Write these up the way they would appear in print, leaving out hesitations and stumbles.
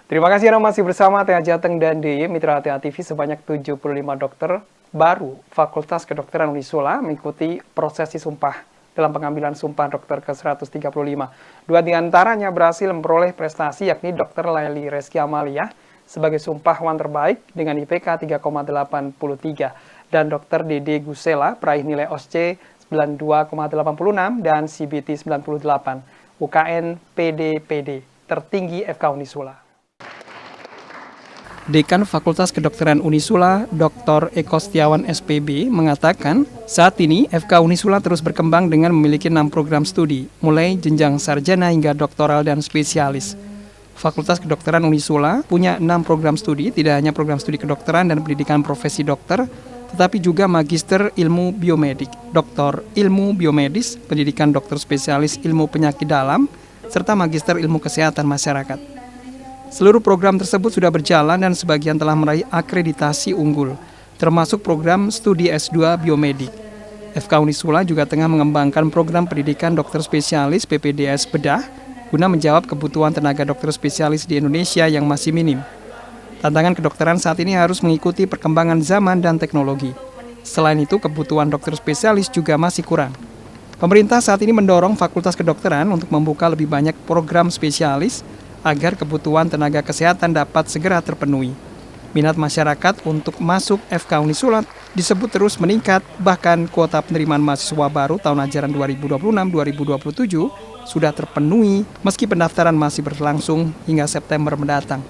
Terima kasih Anda masih bersama TA Jateng dan DIY Mitra TA TV. Sebanyak 75 dokter baru Fakultas Kedokteran Unisula mengikuti prosesi sumpah dalam pengambilan sumpah dokter ke-135. Dua di antaranya berhasil memperoleh prestasi, yakni Dr. Laili Reski Amalia sebagai sumpahwan terbaik dengan IPK 3,83 dan Dr. Dede Gusela peraih nilai OSCE 92,86 dan CBT 98 UKN PDPD tertinggi FK Unisula. Dekan Fakultas Kedokteran Unisula, Dr. Eko Setiawan SPB, mengatakan saat ini FK Unisula terus berkembang dengan memiliki 6 program studi, mulai jenjang sarjana hingga doktoral dan spesialis. Fakultas Kedokteran Unisula punya 6 program studi, tidak hanya program studi kedokteran dan pendidikan profesi dokter, tetapi juga Magister Ilmu Biomedik, Doktor Ilmu Biomedis, pendidikan dokter spesialis ilmu penyakit dalam, serta Magister Ilmu Kesehatan Masyarakat. Seluruh program tersebut sudah berjalan dan sebagian telah meraih akreditasi unggul, termasuk program studi S2 Biomedik. FK Unisula juga tengah mengembangkan program pendidikan dokter spesialis PPDS Bedah guna menjawab kebutuhan tenaga dokter spesialis di Indonesia yang masih minim. Tantangan kedokteran saat ini harus mengikuti perkembangan zaman dan teknologi. Selain itu, kebutuhan dokter spesialis juga masih kurang. Pemerintah saat ini mendorong Fakultas Kedokteran untuk membuka lebih banyak program spesialis agar kebutuhan tenaga kesehatan dapat segera terpenuhi. Minat masyarakat untuk masuk FK Unisula disebut terus meningkat, bahkan kuota penerimaan mahasiswa baru tahun ajaran 2026-2027 sudah terpenuhi meski pendaftaran masih berlangsung hingga September mendatang.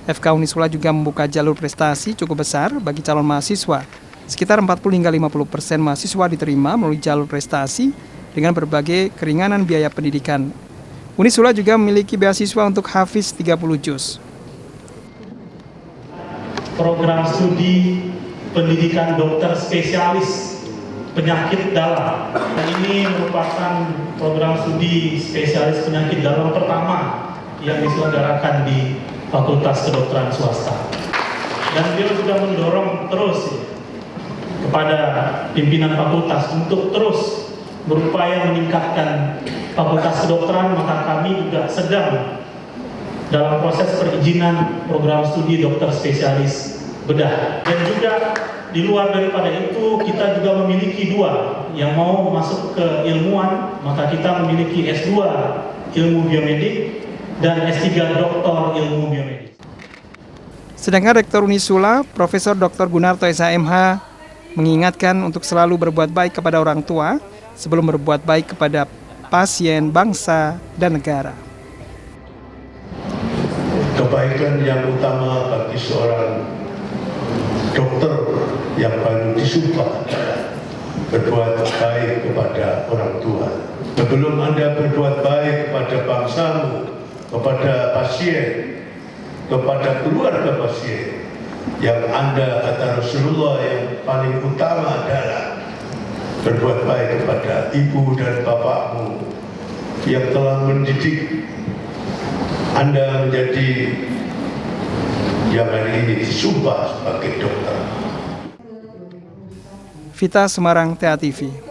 FK Unisula juga membuka jalur prestasi cukup besar bagi calon mahasiswa. Sekitar 40 hingga 50% mahasiswa diterima melalui jalur prestasi dengan berbagai keringanan biaya pendidikan. Unisula juga memiliki beasiswa untuk hafiz 30 juz. Program studi pendidikan dokter spesialis penyakit dalam. Dan ini merupakan program studi spesialis penyakit dalam pertama yang diselenggarakan di Fakultas Kedokteran swasta. Dan beliau juga mendorong terus kepada pimpinan fakultas untuk terus berupaya meningkatkan Fakultas Kedokteran, maka kami juga sedang dalam proses perizinan program studi dokter spesialis bedah. Dan juga di luar daripada itu, kita juga memiliki 2 yang mau masuk ke ilmuwan, maka kita memiliki S2 Ilmu Biomedik dan S3 Doktor Ilmu Biomedik. Sedangkan Rektor Unisula, Profesor Dr. Gunarto SHMH, mengingatkan untuk selalu berbuat baik kepada orang tua sebelum berbuat baik kepada pasien, bangsa, dan negara. Kebaikan yang utama bagi seorang dokter yang baru disumpah adalah berbuat baik kepada orang tua. Sebelum Anda berbuat baik kepada bangsamu, kepada pasien, kepada keluarga pasien, yang Anda kata Rasulullah yang paling utama adalah berbuat baik kepada ibu dan bapakmu yang telah mendidik Anda menjadi yang hari ini disumpah sebagai dokter. Vita Semarang, TA TV.